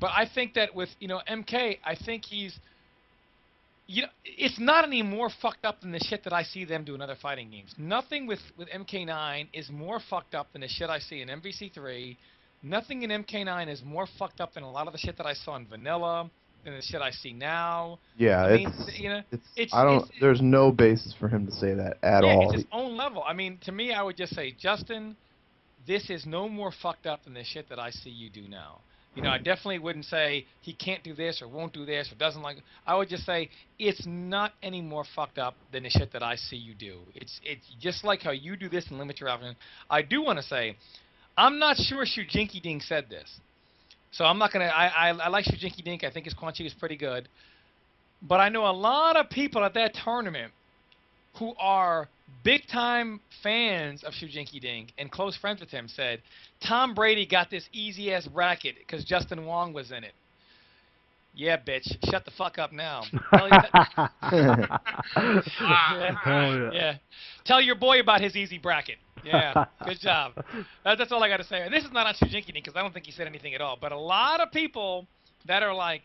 But I think that with, MK, I think he's, it's not any more fucked up than the shit that I see them do in other fighting games. Nothing with MK9 is more fucked up than the shit I see in MVC3. Nothing in MK9 is more fucked up than a lot of the shit that I saw in Vanilla, than the shit I see now. Yeah, I mean, there's no basis for him to say that at all. Yeah, it's his own level. I mean, to me, I would just say, Justin, this is no more fucked up than the shit that I see you do now. I definitely wouldn't say he can't do this or won't do this or doesn't like. I would just say it's not any more fucked up than the shit that I see you do. It's just like how you do this and limit your options. I do want to say, I'm not sure Shujinky Dink said this, so I'm not gonna. I like Shujinky Dink. I think his Quan Chi is pretty good, but I know a lot of people at that tournament who are big-time fans of Shujinky Dink and close friends with him said, Tom Brady got this easy-ass bracket because Justin Wong was in it. Yeah, bitch. Shut the fuck up now. Yeah. Tell your boy about his easy bracket. Yeah, good job. That's all I got to say. And this is not on Shujinky Dink because I don't think he said anything at all. But a lot of people that are like,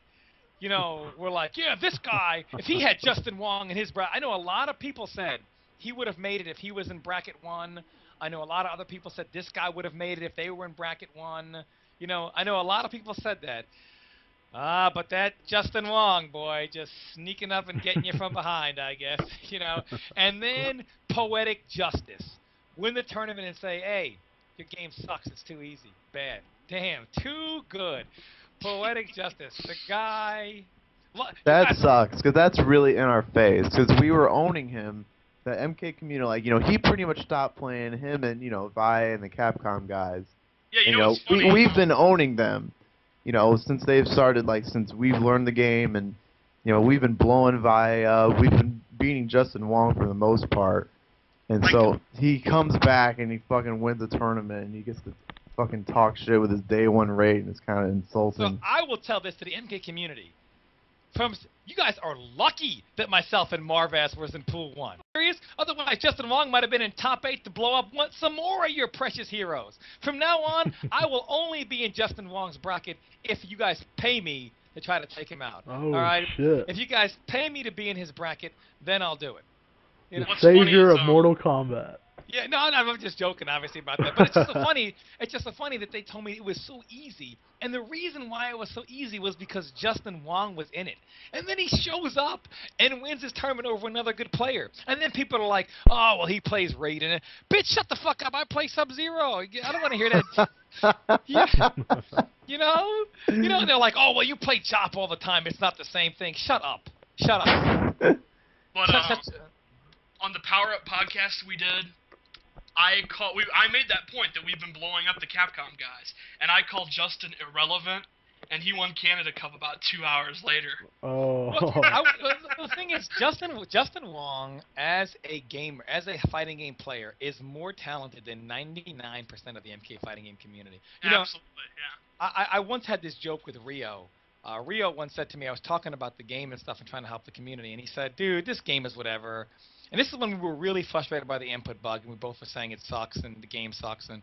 were like, yeah, this guy, if he had Justin Wong in his bracket. I know a lot of people said he would have made it if he was in bracket 1. I know a lot of other people said this guy would have made it if they were in bracket 1. I know a lot of people said that. But that Justin Wong, boy, just sneaking up and getting you from behind, I guess, And then poetic justice. Win the tournament and say, hey, your game sucks. It's too easy. Bad. Damn, too good. Poetic justice. The guy... That sucks, because that's really in our face. Because we were owning him. The MK community, he pretty much stopped playing him and, Vi and the Capcom guys. Yeah, we've been owning them, since they've started, since we've learned the game, and, we've been blowing Vi, we've been beating Justin Wong for the most part. And so he comes back and he fucking wins the tournament and he gets to fucking talk shit with his day 1 rate, and it's kind of insulting. So I will tell this to the MK community. You guys are lucky that myself and Marvaz was in Pool 1. Serious? Otherwise, Justin Wong might have been in top 8 to blow up some more of your precious heroes. From now on, I will only be in Justin Wong's bracket if you guys pay me to try to take him out. Oh, all right? Shit. If you guys pay me to be in his bracket, then I'll do it. The savior of Mortal Kombat. Yeah, no, I'm just joking, obviously, about that. But it's just so funny. It's just so funny that they told me it was so easy, and the reason why it was so easy was because Justin Wong was in it. And then he shows up and wins his tournament over another good player. And then people are like, "Oh, well, he plays Raiden." Bitch, shut the fuck up! I play Sub-Zero. I don't want to hear that. They're like, "Oh, well, you play Chop all the time. It's not the same thing." Shut up. Shut up. But on the Power Up podcast we did, I made that point that we've been blowing up the Capcom guys, and I called Justin irrelevant, and he won Canada Cup about 2 hours later. Oh. Well, the thing is, Justin Wong, as a gamer, as a fighting game player, is more talented than 99% of the MK fighting game community. Absolutely, yeah. I once had this joke with Rio. Rio once said to me, I was talking about the game and stuff and trying to help the community, and he said, dude, this game is whatever. And this is when we were really frustrated by the input bug, and we both were saying it sucks and the game sucks, and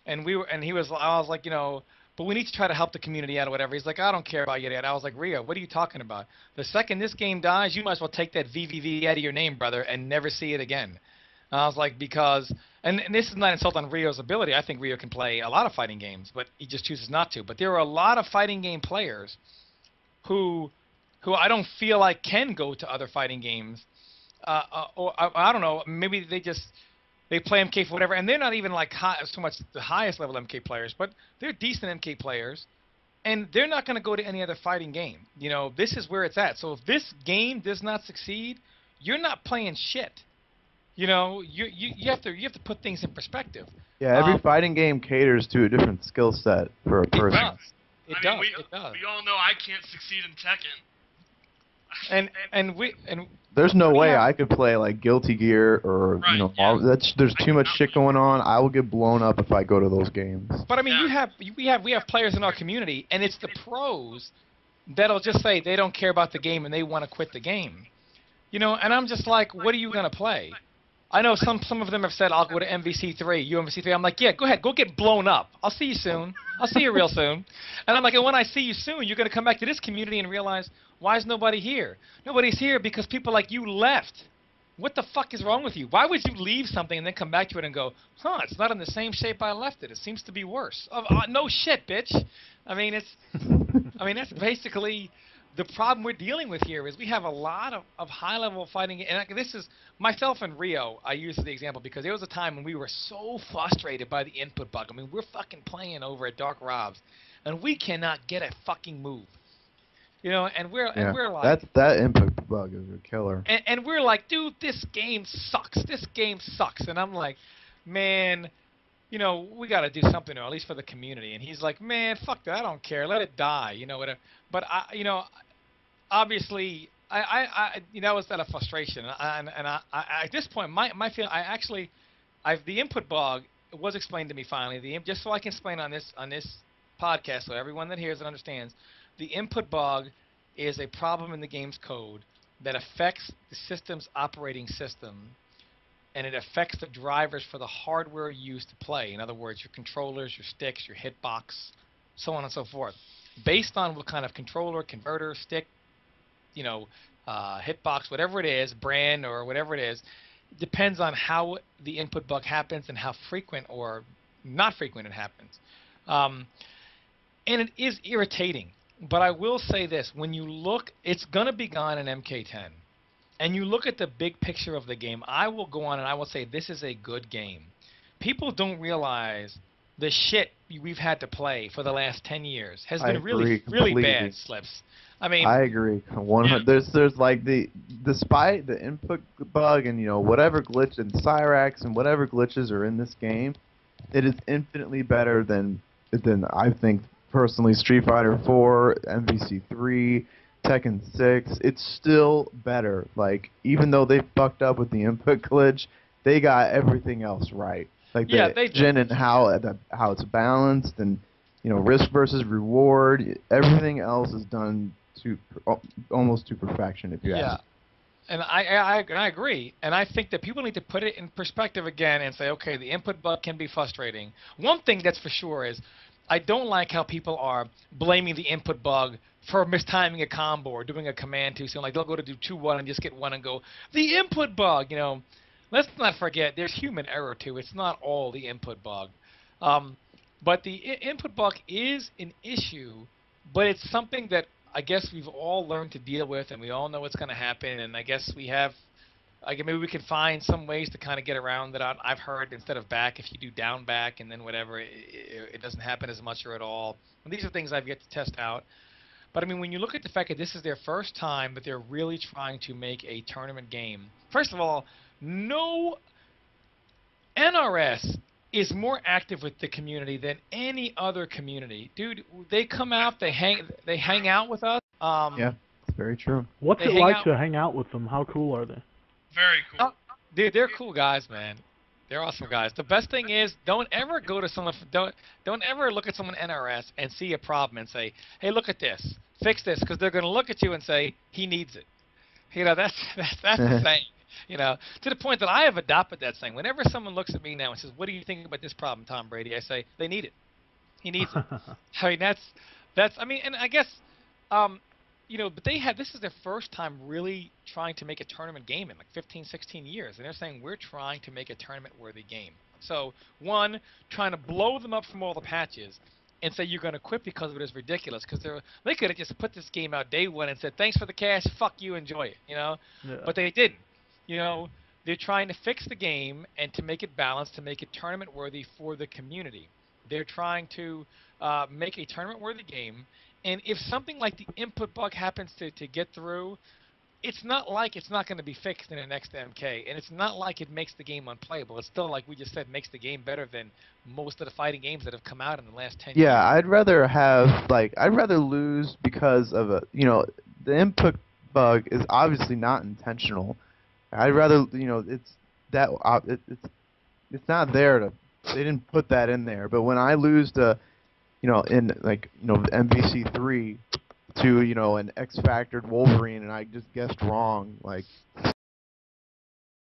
I was like, but we need to try to help the community out or whatever. He's like, I don't care about you, Dad. I was like, Rio, what are you talking about? The second this game dies, you might as well take that VVV out of your name, brother, and never see it again. And I was like, because, and this is not an insult on Rio's ability. I think Rio can play a lot of fighting games, but he just chooses not to. But there are a lot of fighting game players who I don't feel like can go to other fighting games. Or I don't know, maybe they play MK for whatever, and they're not even like so much the highest level MK players, but they're decent MK players, and they're not going to go to any other fighting game. This is where it's at. So if this game does not succeed, you're not playing shit. You have to put things in perspective. Yeah, every fighting game caters to a different skill set for a person. It does. We all know I can't succeed in Tekken. And there's no way I could play like Guilty Gear or there's too much shit going on. I will get blown up if I go to those games. But I mean, we have players in our community, and it's the pros that'll just say they don't care about the game and they want to quit the game. And I'm just like, what are you gonna play? I know some of them have said I'll go to MVC3, you MVC3. I'm like, yeah, go ahead, go get blown up. I'll see you soon. I'll see you real soon. And I'm like, and when I see you soon, you're gonna come back to this community and realize why is nobody here? Nobody's here because people like you left. What the fuck is wrong with you? Why would you leave something and then come back to it and go, huh, it's not in the same shape I left it. It seems to be worse. No shit, bitch. I mean, that's basically the problem we're dealing with here is we have a lot of high-level fighting. And this is, myself and Rio, I use the example because there was a time when we were so frustrated by the input bug. I mean, we're fucking playing over at Dark Rob's, and we cannot get a fucking move. You know, and we're like that input bug is a killer. And we're like, dude, this game sucks. This game sucks. And I'm like, man, you know, we got to do something, or at least for the community. And he's like, man, fuck that. I don't care. Let it die. You know, whatever. But you know, obviously, you know, that was out of frustration. And at this point, my feeling, the input bug was explained to me finally. Just so I can explain on this podcast, so everyone that hears and understands. The input bug is a problem in the game's code that affects the system's operating system, and it affects the drivers for the hardware used to play. In other words, your controllers, your sticks, your hitbox, so on and so forth. Based on what kind of controller, converter, stick, you know, hitbox, whatever it is, brand or whatever it is, depends on how the input bug happens and how frequent or not frequent it happens. And it is irritating. But I will say this, when you look, it's going to be gone in MK10. And you look at the big picture of the game, I will go on and I will say this is a good game. People don't realize the shit we've had to play for the last 10 years has been really bad, Slips. I mean, I agree. There's like despite the input bug and, you know, whatever glitch and Cyrax and whatever glitches are in this game, it is infinitely better than I think personally Street Fighter 4, MVC3, Tekken 6. It's still better. Like, even though they fucked up with the input glitch, they got everything else right. Like the engine and how it's balanced, and, you know, risk versus reward. Everything else is done to almost to perfection, if you ask. And I agree, and I think that people need to put it in perspective again and say, okay, the input bug can be frustrating. One thing that's for sure is I don't like how people are blaming the input bug for mistiming a combo or doing a command too soon. Like, they'll go to do 2-1 and just get 1 and go, the input bug, you know. Let's not forget, there's human error too. It's not all the input bug. But the input bug is an issue, but it's something that I guess we've all learned to deal with, and we all know what's going to happen, and I guess maybe we can find some ways to kind of get around that. I've heard instead of back, if you do down back and then whatever, it doesn't happen as much or at all. And these are things I've yet to test out. But I mean, when you look at the fact that this is their first time that they're really trying to make a tournament game, first of all, no NRS is more active with the community than any other community. Dude, they come out, they hang out with us. Yeah, it's very true. What's it like to hang out with them? How cool are they? Very cool. Dude, they're cool guys, man. They're awesome guys. The best thing is, don't ever go to someone, don't ever look at someone NRS and see a problem and say, hey, look at this, fix this, because they're going to look at you and say, he needs it. You know, that's the saying. You know, to the point that I have adopted that saying. Whenever someone looks at me now and says, what do you think about this problem, Tom Brady? I say, they need it. He needs it. I mean, I mean, and I guess, you know, but this is their first time really trying to make a tournament game in like 15, 16 years. And they're saying, we're trying to make a tournament-worthy game. So, one, trying to blow them up from all the patches and say you're going to quit because of it is ridiculous. Because they could have just put this game out day one and said, thanks for the cash, fuck you, enjoy it, you know? Yeah. But they didn't. You know, they're trying to fix the game and to make it balanced, to make it tournament-worthy for the community. They're trying to make a tournament-worthy game. And if something like the input bug happens to get through, it's not like it's not going to be fixed in the next MK. And it's not like it makes the game unplayable. It's still, like we just said, makes the game better than most of the fighting games that have come out in the last 10 years. Yeah, I'd rather lose because of you know, the input bug is obviously not intentional. I'd rather, you know, it's not there they didn't put that in there. But when I lose to, you know, in like, you know, MVC3 to, you know, an X-Factored Wolverine and I just guessed wrong, like,